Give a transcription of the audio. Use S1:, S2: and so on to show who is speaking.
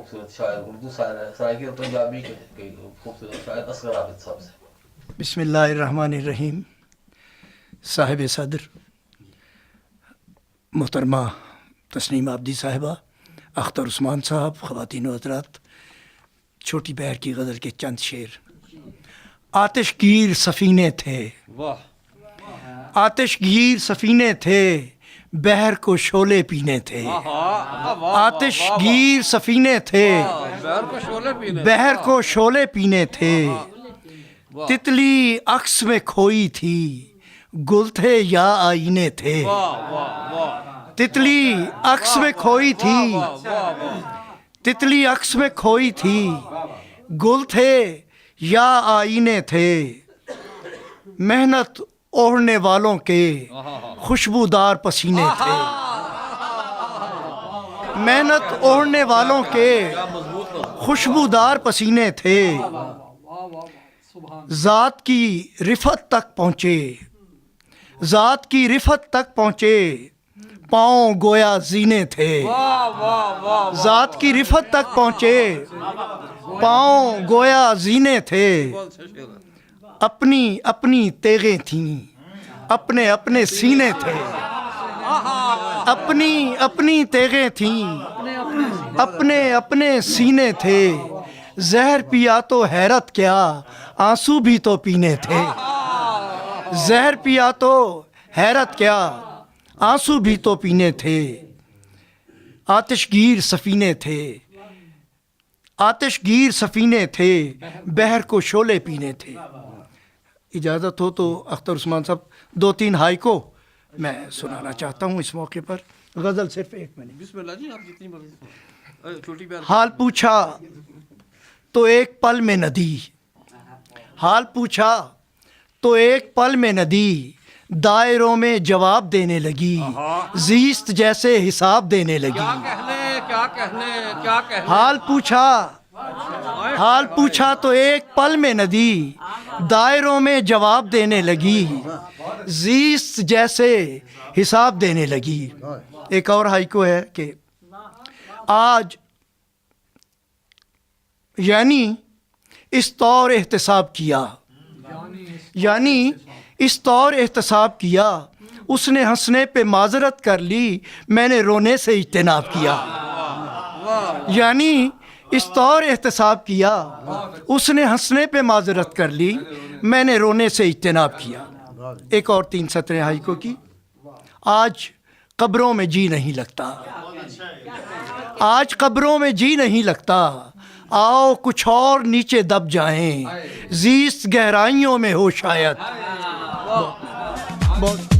S1: خوبصورت شاعر اردو شاعر ہے سرائیکیہ پنجابی کے خوبصورت شاعر اصغر عابد صاحب سے.
S2: بسم اللہ الرحمن الرحیم. صاحب صدر محترمہ تسنیم آبدی صاحبہ، اختر عثمان صاحب، خواتین و حضرات، چھوٹی بہر کی غزل کے چند شعر. آتش گیر سفینے تھے، آتش گیر سفینے تھے، بحر کو شعلے پینے تھے. آتش گیر سفینے تھے، بحر کو شعلے پینے تھے. تتلی عکس میں کھوئی تھی، گل تھے یا آئینے تھے. تتلی عکس میں کھوئی تھی، تتلی عکس میں کھوئی تھی، گل تھے یا آئینے تھے. محنت اوڑھنے والوں کے خوشبودار پسینے تھے. محنت اوڑھنے والوں کے خوشبودار پسینے تھے. ذات کی رفت تک پہنچے، ذات کی رفت تک پہنچے، پاؤں گویا زینے تھے. ذات کی رفت تک پہنچے، پاؤں گویا زینے تھے. اپنی اپنی تیغیں تھیں، اپنے اپنے سینے تھے. اپنی اپنی تیغیں تھیں، اپنے اپنے سینے تھے. زہر پیا تو حیرت کیا، آنسو بھی تو پینے تھے. زہر پیا تو حیرت کیا، آنسو بھی تو پینے تھے. آتش گیر سفینے تھے، آتش گیر سفینے تھے، بحر کو شعلے پینے تھے. اجازت ہو تو اختر عثمان صاحب 2-3 ہائیکو میں سنانا چاہتا ہوں اس موقع پر. غزل صرف 1 منٹ.
S1: بسم اللہ جی، آپ جتنی مرضی. چھوٹی بہر
S2: حال پوچھا تو ایک پل میں ندی، حال پوچھا تو ایک پل میں ندی، دائروں میں جواب دینے لگی، زیست جیسے حساب دینے لگی.
S1: کیا کہنے کیا کہنے.
S2: حال پوچھا، حال پوچھا تو ایک پل میں ندی، دائروں میں جواب دینے لگی، زیست جیسے حساب دینے لگی. ایک اور ہائیکو ہے کہ آج یعنی اس طور احتساب کیا، یعنی اس طور احتساب کیا، اس نے ہنسنے پہ معذرت کر لی، میں نے رونے سے اجتناب کیا. یعنی اس طور احتساب کیا، اس نے ہنسنے پہ معذرت کر لی، میں نے رونے سے اجتناب کیا. ایک اور 3 سطریں ہائیکو کی. آج قبروں میں جی نہیں لگتا، آج قبروں میں جی نہیں لگتا، آؤ کچھ اور نیچے دب جائیں، زیست گہرائیوں میں ہو شاید. بہت